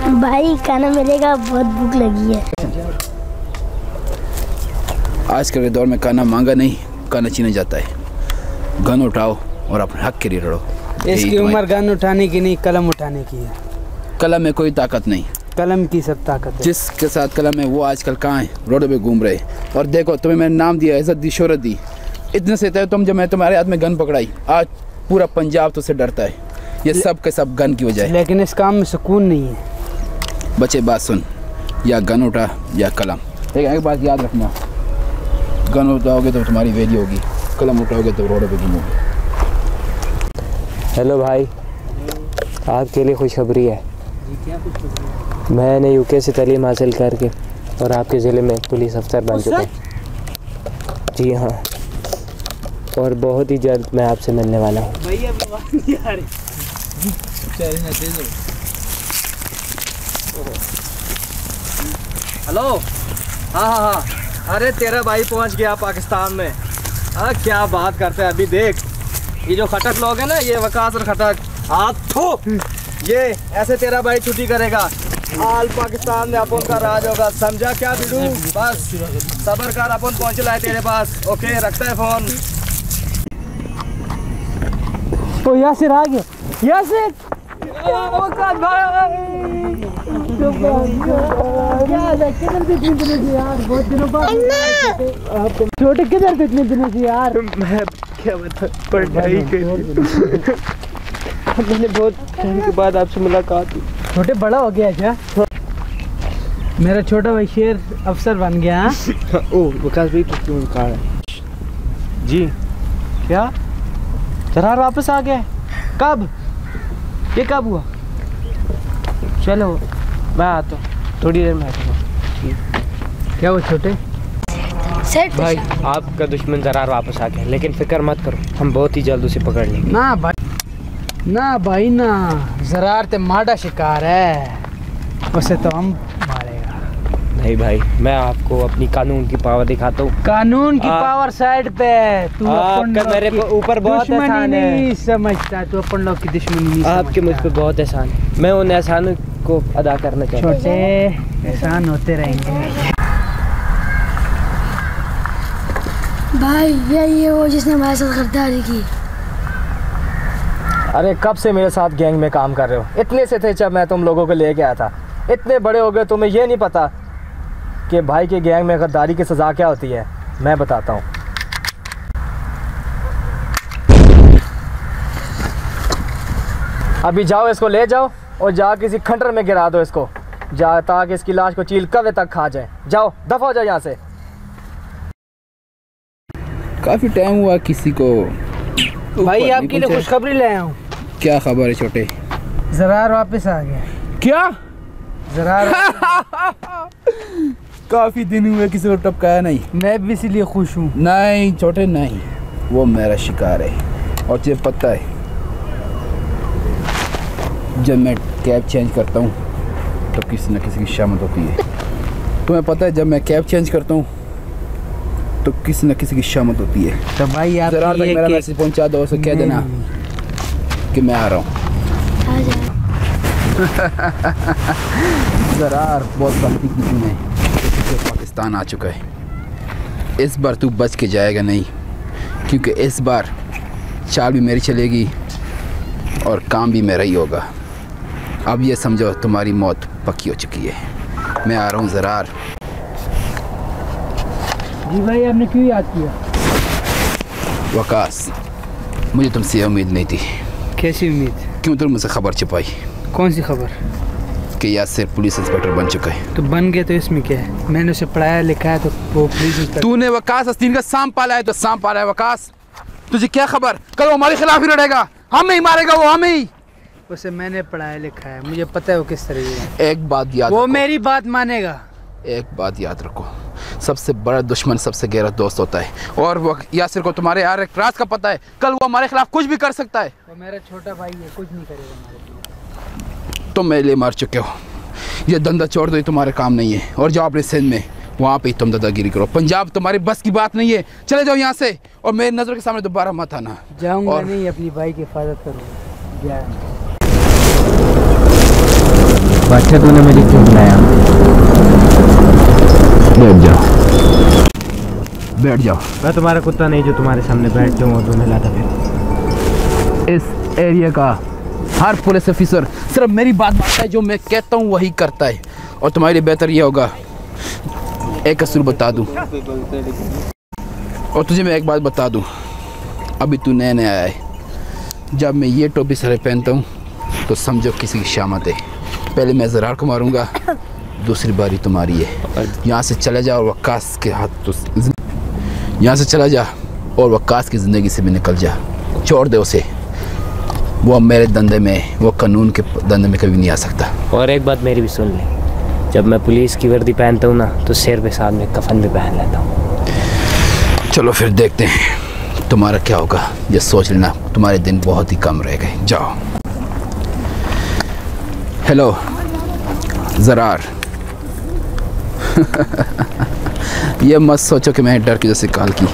भाई खाना मिलेगा, बहुत भूख लगी है। आजकल के दौर में खाना मांगा नहीं, खाना छीना जाता है। गन उठाओ और अपने हक के लिए लड़ो। इसकी उम्र गन उठाने की नहीं, कलम उठाने की है। कलम में कोई ताकत नहीं, कलम की सब ताकत है। जिसके साथ कलम है वो आजकल कहाँ है? रोडों पे घूम रहे। और देखो तुम्हें मैंने नाम दिया, इज्जत दी, शोहरत दी, इतने से तुम जब मैं तुम्हारे हाथ में गन पकड़ाई, आज पूरा पंजाब तुझसे डरता है। ये सब के सब गन की वजह है। लेकिन इस काम में सुकून नहीं है। बच्चे बात सुन, या गन उठा या कलम। लेकिन एक बात याद रखना, गन उठाओगे तो तुम्हारी वैल्यू होगी, कलम उठाओगे तो रोडों पे घूमोगे। हेलो भाई, आपके लिए खुशखबरी है। मैंने यूके से तालीम हासिल करके और आपके ज़िले में पुलिस अफसर बन चुका हूँ। जी हाँ, और बहुत ही जल्द मैं आपसे मिलने वाला हूँ। हेलो, हाँ, अरे तेरा भाई पहुंच गया पाकिस्तान में। क्या बात करते हैं। अभी देख, ये जो खटक लोग हैं ना, ये वकास और खटक, ये ऐसे तेरा भाई छुट्टी करेगा। आल पाकिस्तान में अपन का राज होगा, समझा क्या बिडू? बस सबर कर, अपन पहुंच लाए तेरे पास। ओके, रखता है फोन। तो यासिर आ गया। यासिर छोटे किधर थे इतने दिनों से यार? मैं क्या बता, पढ़ाई के मैंने बहुत टाइम के बाद आपसे मुलाकात हुई। छोटे बड़ा हो गया क्या? मेरा छोटा भाई शेर अफसर बन गया। ओह विकास भाई क्यों कहा है? जी क्या जरार वापस आ गया? कब? ये कब हुआ? चलो मैं आता हूँ, थोड़ी देर में आता हूँ। क्या वो छोटे भाई, आपका दुश्मन जरार वापस आ गया, लेकिन फिक्र मत करो, हम बहुत ही जल्द उसे पकड़ लेंगे। ना भाई ना, जरार ते माड़ा शिकार है, उसे तो हम मारेगा। नहीं भाई, मैं आपको अपनी कानून की पावर दिखाता हूँ। कानून की पावर साइड पे है। तू मेरे ऊपर बहुत एहसान है। नहीं समझता, तू अपन लोग की दुश्मनी नहीं समझता। आपके मुझ पे बहुत एहसान है, मैं उन एहसानों को अदा करना चाहता हूँ। छोटे एहसान होते रहेंगे। भाई ये वो जिसने हमारे साथ गद्दारी की। अरे कब से मेरे साथ गैंग में काम कर रहे हो? इतने से थे जब मैं तुम लोगों को लेके आया था। इतने बड़े हो गए, तुम्हें ये नहीं पता कि भाई के गैंग में गद्दारी की सज़ा क्या होती है? मैं बताता हूँ। अभी जाओ, इसको ले जाओ और जा किसी खंडर में गिरा दो इसको, जा, ताकि इसकी लाश को चील कब्र तक खा जाए। जाओ, दफा हो जाओ यहाँ से। काफ़ी टाइम हुआ किसी को। भाई आपके लिए खुशखबरी ले आया हूँ। क्या खबर है छोटे? जरार वापस आ गया। क्या? जरार काफ़ी दिन हुए किसी को टपकाया नहीं। मैं भी इसीलिए खुश हूँ। नहीं छोटे नहीं, वो मेरा शिकार है। और तुझे पता है, जब मैं कैब चेंज करता हूँ तो किसी न किसी की शामत होती है। तुम्हें पता है, जब मैं कैब चेंज करता हूँ तो किसी न किसी की शामत होती है। तो भाई आप जरा तक मेरा मैसेज पहुँचा दो, उसे कह देना कि मैं आ रहा हूँ। ज़रार बहुत गलती की तूने, तो पाकिस्तान आ चुका है। इस बार तू बच के जाएगा नहीं, क्योंकि इस बार चाल भी मेरी चलेगी और काम भी मेरा ही होगा। अब ये समझो तुम्हारी मौत पक्की हो चुकी है। मैं आ रहा हूँ ज़रार। जी भाई, आपने क्यों याद किया? वकास, मुझे तुमसे उम्मीद नहीं थी। कैसी उम्मीद? क्यों तुम मुझसे खबर छिपाई? कौन सी खबर? कि यासिर पुलिस इंस्पेक्टर बन चुका है। तो बन गया तो इसमें क्या है? मैंने उसे पढ़ाया लिखाया तो वो पुलिस इंस्पेक्टर। तूने वकास अस्तीन का सांप पाला है तो सांप पाला है। वकास, तुझे क्या खबर? कल वो हमारे खिलाफ ही लड़ेगा, हमें ही मारेगा, वो हमें ही। उसे मैंने पढ़ाया लिखाया, मुझे पता है वो किस तरह है। एक बात याद वो रखो। मेरी बात मानेगा। एक बात याद रखो, सबसे बड़ा दुश्मन सबसे गहरा दोस्त होता है। और वो यासिर को तुम्हारे यार एक राज का पता है, कल वो हमारे खिलाफ कुछ भी कर सकता है। वो मेरा छोटा भाई है, कुछ नहीं करेगा हमारे लिए। तुम मेरे लिए मर चुके हो, ये धंधा छोड़ दो, ये तुम्हारे काम नहीं है। और जाओ अपने सिंध में, वहाँ पे तुम दादागिरी करो। पंजाब तुम्हारी बस की बात नहीं है, चले जाओ यहाँ से और मेरी नज़र के सामने दोबारा मत आना। जाऊँगा नहीं, अपनी भाई की हिफाजत करूँगा। अच्छा तूने मुझे क्यों बुलाया? बैठ जाओ, बैठ जाओ। मैं तुम्हारा कुत्ता नहीं जो तुम्हारे सामने बैठ जाऊँ और तुम्हें लाता फिर। इस एरिया का हर पुलिस ऑफिसर सिर्फ मेरी बात मानता है, जो मैं कहता हूँ वही करता है। और तुम्हारे लिए बेहतर ये होगा, एक कसूर बता दूँ, और तुझे मैं एक बात बता दूँ, अभी तू नया नया आया है। जब मैं ये टोपी सर पहनता हूँ तो समझो किसी की शामत है। पहले मैं ज़रार को मारूंगा, दूसरी बारी तुम्हारी है। यहाँ से चला जा और वक्कास के हाथ तो यहाँ से चला जा और वक्कास की ज़िंदगी से भी निकल जा। छोड़ दे उसे, वो मेरे धंधे में, वो कानून के धंधे में कभी नहीं आ सकता। और एक बात मेरी भी सुन ले, जब मैं पुलिस की वर्दी पहनता हूँ ना तो सिर पे साथ में कफन भी पहन लेता हूँ। चलो फिर देखते हैं तुम्हारा क्या होगा। ये सोच लेना तुम्हारे दिन बहुत ही कम रह गए। जाओ। हेलो ज़रार। ये मत सोचो कि मैंने डर की वजह से कॉल की।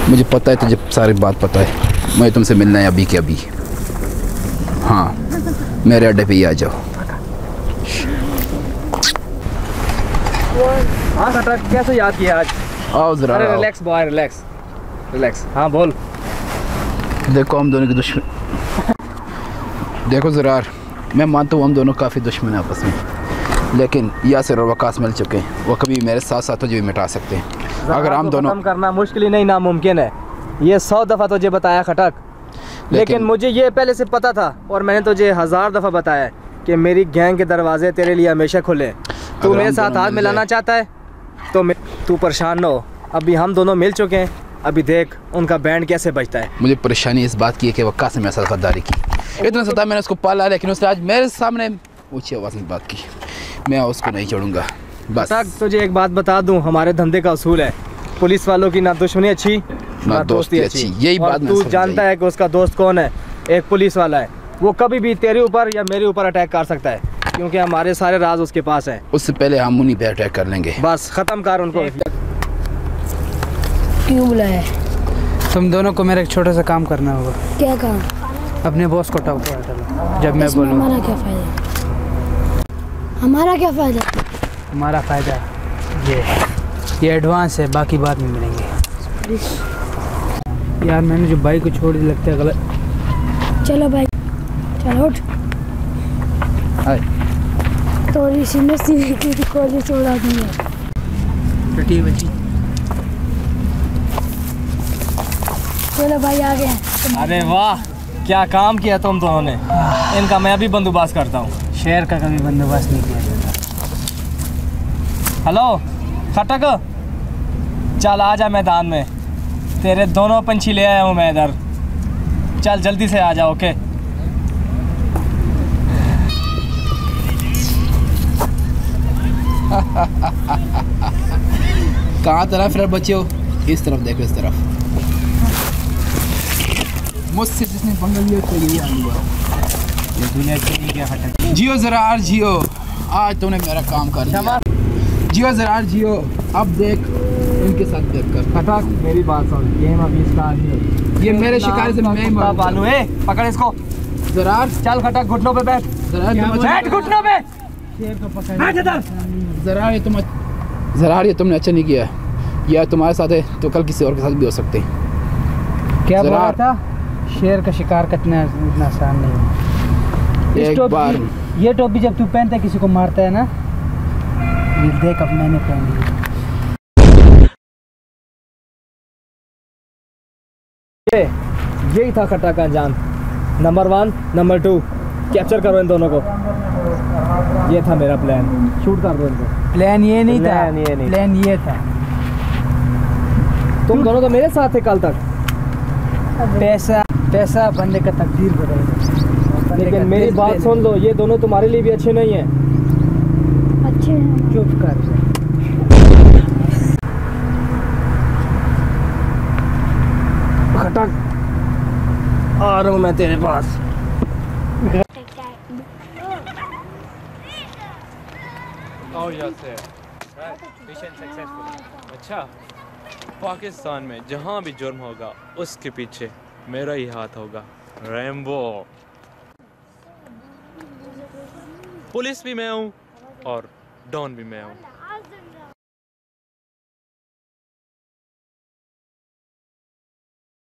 मुझे पता है, तुझे सारी बात पता है। मुझे तुमसे मिलना है अभी के अभी। हाँ, मेरे अड्डे पे ही आ जाओ। हाँ खटक, कैसे याद किया आज? आओ ज़रा। अरे रिलैक्स बॉय, रिलैक्स रिलैक्स। हाँ बोल। देखो हम दोनों की दुश्मन, देखो ज़रार, मैं मानता हूँ हम दोनों काफ़ी दुश्मन हैं आपस में, लेकिन यासिर और वकास मिल चुके हैं। वो कभी मेरे साथ साथ तुझे भी मिटा सकते हैं। अगर हम दोनों खत्म करना मुश्किल ही नहीं, नामुमकिन है। ये 100 दफ़ा तुझे बताया खटक, लेकिन मुझे ये पहले से पता था, और मैंने तुझे 1000 दफ़ा बताया कि मेरी गैंग के दरवाजे तेरे लिए हमेशा खुले। तू मेरे साथ हाथ मिलाना चाहता है तो तू परेशान न हो। अभी हम दोनों मिल चुके हैं, अभी देख उनका बैंड कैसे बजता है। मुझे परेशानी इस बात की है कि वकास ने मेरे साथ गद्दारी की। इतना सता मैंने उसको पाला, लेकिन उसने आज मेरे सामने ऊँची आवाज़ में बात की। मैं उसको नहीं छोड़ूंगा। बस तुझे एक बात बता दूं, हमारे धंधे का उसूल है, पुलिस वालों की ना दुश्मनी अच्छी ना दोस्ती अच्छी। यही बात तू जानता है कि उसका दोस्त कौन है? एक पुलिस वाला है। वो कभी भी तेरे ऊपर या मेरे ऊपर अटैक कर सकता है, क्योंकि हमारे सारे राज उसके पास हैं। उससे पहले हम उन्हीं पे अटैक कर लेंगे। बस खत्म कर उनको। क्यों बुलाया? तुम दोनों को मेरा एक छोटा सा काम करना होगा। क्या काम? अपने बॉस को टॉप कर डालो जब मैं इसमें बोलूँ। हमारा क्या फ़ायदा? हमारा क्या फ़ायदा? हमारा फ़ायदा ये एडवांस है, बाकी बाद में मिलेंगे। यार मैंने जो बाइक को छोड़ दिया, लगता है गलत। चलो भाई, चलो उठ। तो सीनियर की कॉलेज से उड़ा दूँगा। टटी बची। चलो भाई आ गए। अरे वाह, क्या काम किया तुम दोनों ने। इनका मैं भी बंदोबस्त करता हूँ। शहर का कभी बंदोबस्त नहीं किया। हेलो खटक, चल आ जा मैदान में। तेरे दोनों पंछी ले आया हूँ मैं इधर। चल जल्दी से आ जा। ओके। कहाँ तरफ फिर बच्चे हो? इस तरफ देखो, इस तरफ। मुझसे जिसने पंगा लिया तो यही आलूगा। ये दुनिया की क्या खटक। जियो ज़रार जियो, आज तूने मेरा काम कर दिया। जियो ज़रार जियो। अब देख इनके साथ देख कर। खटक मेरी बात सुन, गेम अभी स्टार्ट नहीं। ये मेरे शिकार से मैं मारूंगा। बालू है, पकड़ इसको। ज़रार चल खटक, घुटनों पे बैठ। ज़रार बैठ घुटनों पे। बैठ इधर। ज़रार ये तुमने अच्छा नहीं किया। या तुम्हारे साथ है तो कल किसी और के साथ भी हो सकते हैं। क्या बोल रहा था? शेर का शिकार करना इतना आसान नहीं है। एक बार ये टोपी जब तू पहनता है किसी को मारता है ना, ये देख अब मैंने पहन ली। यही था खट्टा का अंजाम। नंबर 1, नंबर 2 कैप्चर करो इन दोनों को। ये था मेरा प्लान। शूट कर दो इनको। प्लान ये नहीं था, नहीं। प्लान ये था। तुम दोनों तो मेरे साथ थे कल तक। पैसा बंदे का तकदीर बदल देता। लेकिन मेरी बात सुन लो, ये दोनों तुम्हारे लिए भी अच्छे नहीं हैं। अच्छे हैं। चुप कर। खटक, आ रहा हूँ मैं तेरे पास। अच्छा, पाकिस्तान में जहाँ भी जुर्म होगा उसके पीछे मेरा ही हाथ होगा। रैम्बो। पुलिस भी मैं हूँ और डॉन भी मैं हूँ।